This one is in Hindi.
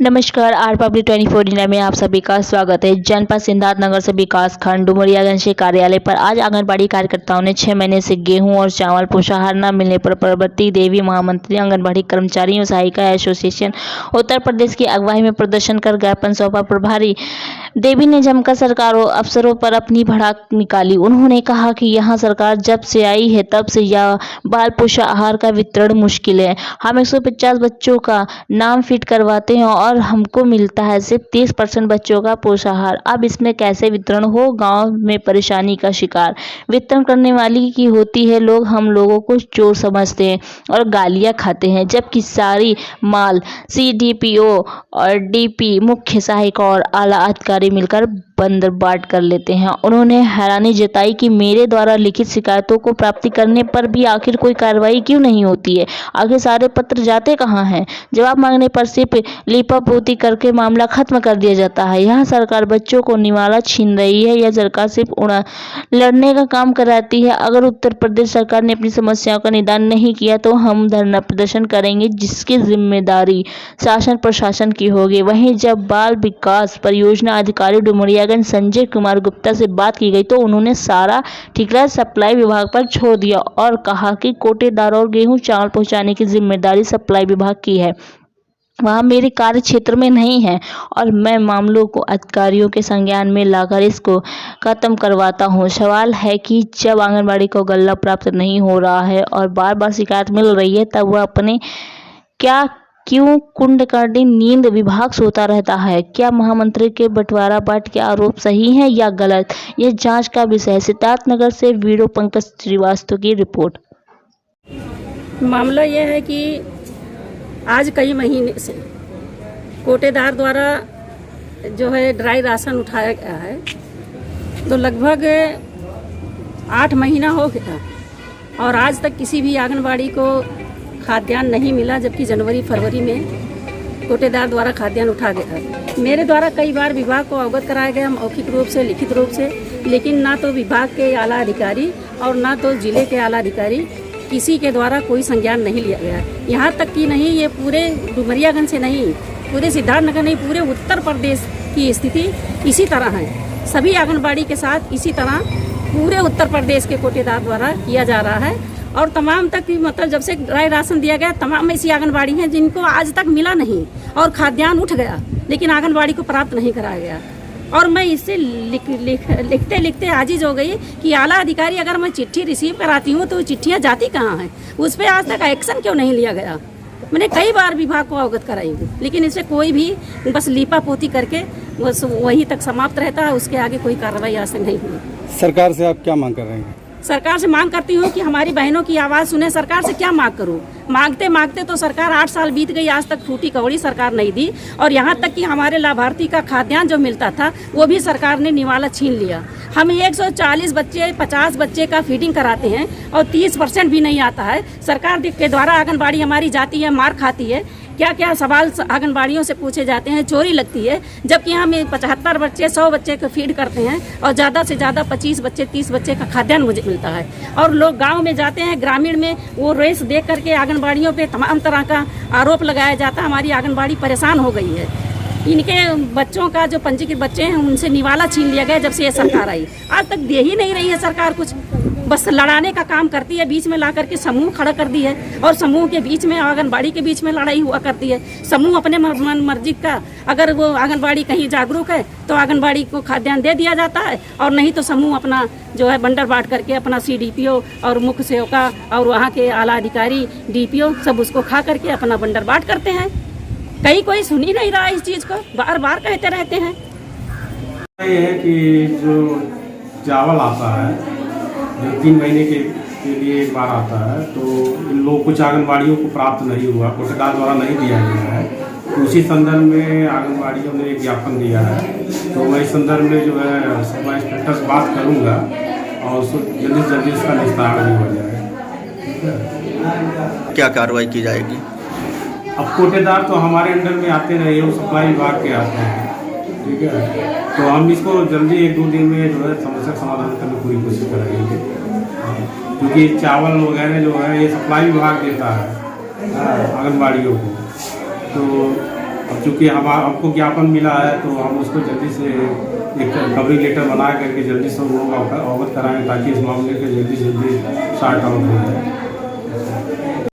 नमस्कार। आर पब्लिक 24 इंडिया में आप सभी का स्वागत है। जनपद सिद्धार्थनगर से विकास खंड डुमरियागंज के कार्यालय पर आज आंगनबाड़ी कार्यकर्ताओं ने 6 महीने से गेहूं और चावल पोषाहार न मिलने पर पार्वती देवी महामंत्री आंगनबाड़ी कर्मचारियों सहायिका एसोसिएशन उत्तर प्रदेश की अगुवाई में प्रदर्शन कर ज्ञापन सौंपा। प्रभारी देवी ने जमकर सरकारों अफसरों पर अपनी भड़ास निकाली। उन्होंने कहा कि यहाँ सरकार जब से आई है तब से यह बाल पोषाहार का वितरण मुश्किल है। हम 150 बच्चों का नाम फिट करवाते हैं और हमको मिलता है सिर्फ 30% बच्चों का पोषाहार। अब इसमें कैसे वितरण हो? गांव में परेशानी का शिकार वितरण करने वाली की होती है। लोग हम लोगों को चोर समझते हैं और गालियां खाते हैं, जबकि सारी माल CDPO और DP मुख्य सहायक और आला अधिकारी मिलकर बंदर बांट कर लेते हैं। उन्होंने हैरानी जताई कि मेरे द्वारा लिखित शिकायतों को प्राप्ति करने पर भी आखिर कोई कार्रवाई क्यों नहीं होती है। आखिर सारे पत्र जाते कहाँ हैं? जवाब मांगने पर सिर्फ लीपापोती करके मामला खत्म कर दिया जाता है। यह सरकार बच्चों को निवाला छीन रही है। यह सरकार सिर्फ लड़ने का काम कराती है। अगर उत्तर प्रदेश सरकार ने अपनी समस्याओं का निदान नहीं किया तो हम धरना प्रदर्शन करेंगे, जिसकी जिम्मेदारी शासन प्रशासन की होगी। वहीं जब बाल विकास परियोजना अधिकारी डुमरियागंज संजय कुमार गुप्ता से बात की गई तो उन्होंने सारा ठिकाना सप्लाई विभाग पर छोड़ दिया और कहा कि कोटेदार और गेहूं चावल पहुंचाने की जिम्मेदारी सप्लाई विभाग की है, वहाँ मेरे कार्य क्षेत्र में नहीं है और मैं मामलों को अधिकारियों के संज्ञान में लाकर इसको खत्म करवाता हूँ। सवाल है कि जब आंगनबाड़ी को गल्ला प्राप्त नहीं हो रहा है और बार बार शिकायत मिल रही है, तब वह अपने क्यों कुंडकर्णी नींद विभाग सोता रहता है? क्या महामंत्री के बंटवारा बाट के आरोप सही हैं या गलत? यह जांच का विषय है। सिद्धार्थनगर से वीडियो पंकज श्रीवास्तव की रिपोर्ट। मामला यह है कि आज कई महीने से कोटेदार द्वारा जो है ड्राई राशन उठाया गया है, तो लगभग 8 महीना हो गया और आज तक किसी भी आंगनबाड़ी को खाद्यान्न नहीं मिला, जबकि जनवरी फरवरी में कोटेदार द्वारा खाद्यान्न उठा गया। मेरे द्वारा कई बार विभाग को अवगत कराया गया, मौखिक रूप से, लिखित रूप से, लेकिन ना तो विभाग के आला अधिकारी और ना तो जिले के आला अधिकारी किसी के द्वारा कोई संज्ञान नहीं लिया गया। यहाँ तक कि नहीं, ये पूरे डुमरियागंज से नहीं, पूरे सिद्धार्थनगर नहीं, पूरे उत्तर प्रदेश की स्थिति इसी तरह है। सभी आंगनबाड़ी के साथ इसी तरह पूरे उत्तर प्रदेश के कोटेदार द्वारा किया जा रहा है और तमाम तक मतलब जब से ड्राई राशन दिया गया, तमाम ऐसी आंगनबाड़ी हैं जिनको आज तक मिला नहीं और खाद्यान्न उठ गया, लेकिन आंगनबाड़ी को प्राप्त नहीं कराया गया। और मैं इससे लिखते लिखते आजिज हो गई कि आला अधिकारी अगर मैं चिट्ठी रिसीव कराती हूँ तो चिट्ठियाँ जाती कहाँ हैं, उस पर आज तक एक्शन क्यों नहीं लिया गया। मैंने कई बार विभाग को अवगत कराई हूँ, लेकिन इससे कोई भी बस लीपापोती करके बस वहीं तक समाप्त रहता है, उसके आगे कोई कार्रवाई आज तक नहीं हुई। सरकार से आप क्या मांग कर रहे हैं? सरकार से मांग करती हूँ कि हमारी बहनों की आवाज़ सुने। सरकार से क्या मांग करूँ? मांगते मांगते तो सरकार 8 साल बीत गई, आज तक फूटी कौड़ी सरकार नहीं दी और यहाँ तक कि हमारे लाभार्थी का खाद्यान्न जो मिलता था वो भी सरकार ने निवाला छीन लिया। हम 140 बच्चे 50 बच्चे का फीडिंग कराते हैं और 30% भी नहीं आता है। सरकार के द्वारा आंगनबाड़ी हमारी जाती है, मार खाती है। क्या क्या सवाल आंगनबाड़ियों से पूछे जाते हैं, चोरी लगती है, जबकि हम 75 बच्चे 100 बच्चे को फीड करते हैं और ज़्यादा से ज़्यादा 25 बच्चे 30 बच्चे का खाद्यान्न मुझे मिलता है। और लोग गांव में जाते हैं, ग्रामीण में वो रेस देख करके आंगनबाड़ियों पे तमाम तरह का आरोप लगाया जाता है। हमारी आंगनबाड़ी परेशान हो गई है। इनके बच्चों का जो पंजीकृत बच्चे हैं उनसे निवाला छीन लिया गया जब से ये सरकार आई। आज तक दे ही नहीं रही है सरकार कुछ, बस लड़ाने का काम करती है। बीच में ला करके समूह खड़ा कर दी है और समूह के बीच में आंगनबाड़ी के बीच में लड़ाई हुआ करती है। समूह अपने मन मर्जी का, अगर वो आंगनबाड़ी कहीं जागरूक है तो आंगनबाड़ी को खाद्यान्न दे दिया जाता है और नहीं तो समूह अपना जो है बंडर बांट करके अपना CDPO और मुख्य सेवका और वहाँ के आला अधिकारी DPO सब उसको खा करके अपना बंडर बांट करते हैं। कहीं कोई सुन ही नहीं रहा इस चीज़ को, बार बार कहते रहते हैं। ये है कि जो चावल आता है जो 3 महीने के लिए एक बार आता है, तो इन लोग कुछ आंगनबाड़ियों को प्राप्त नहीं हुआ, कोटेदार द्वारा नहीं दिया गया है। तो उसी संदर्भ में आंगनबाड़ियों ने एक ज्ञापन दिया है, तो मैं इस संदर्भ में जो है सब इंस्पेक्टर से बात करूँगा और जल्दी से जल्दी इसका निस्तारण हो जाए। क्या कार्रवाई की जाएगी? अब कोटेदार तो हमारे अंडर में आते नहीं, वो सप्लाई विभाग के आते हैं, ठीक है। तो हम इसको जल्दी 1-2 दिन में जो है समस्या समाधान करने की पूरी कोशिश करेंगे, क्योंकि चावल वगैरह जो है ये सप्लाई विभाग देता है आंगनबाड़ियों को। तो अब चूँकि हमको ज्ञापन मिला है तो हम उसको जल्दी से एक कवरिंग लेटर बना करके जल्दी से उन लोगों को अवगत कराएं ताकि इस मामले के जल्दी से जल्दी सॉर्ट आउट हो जाए।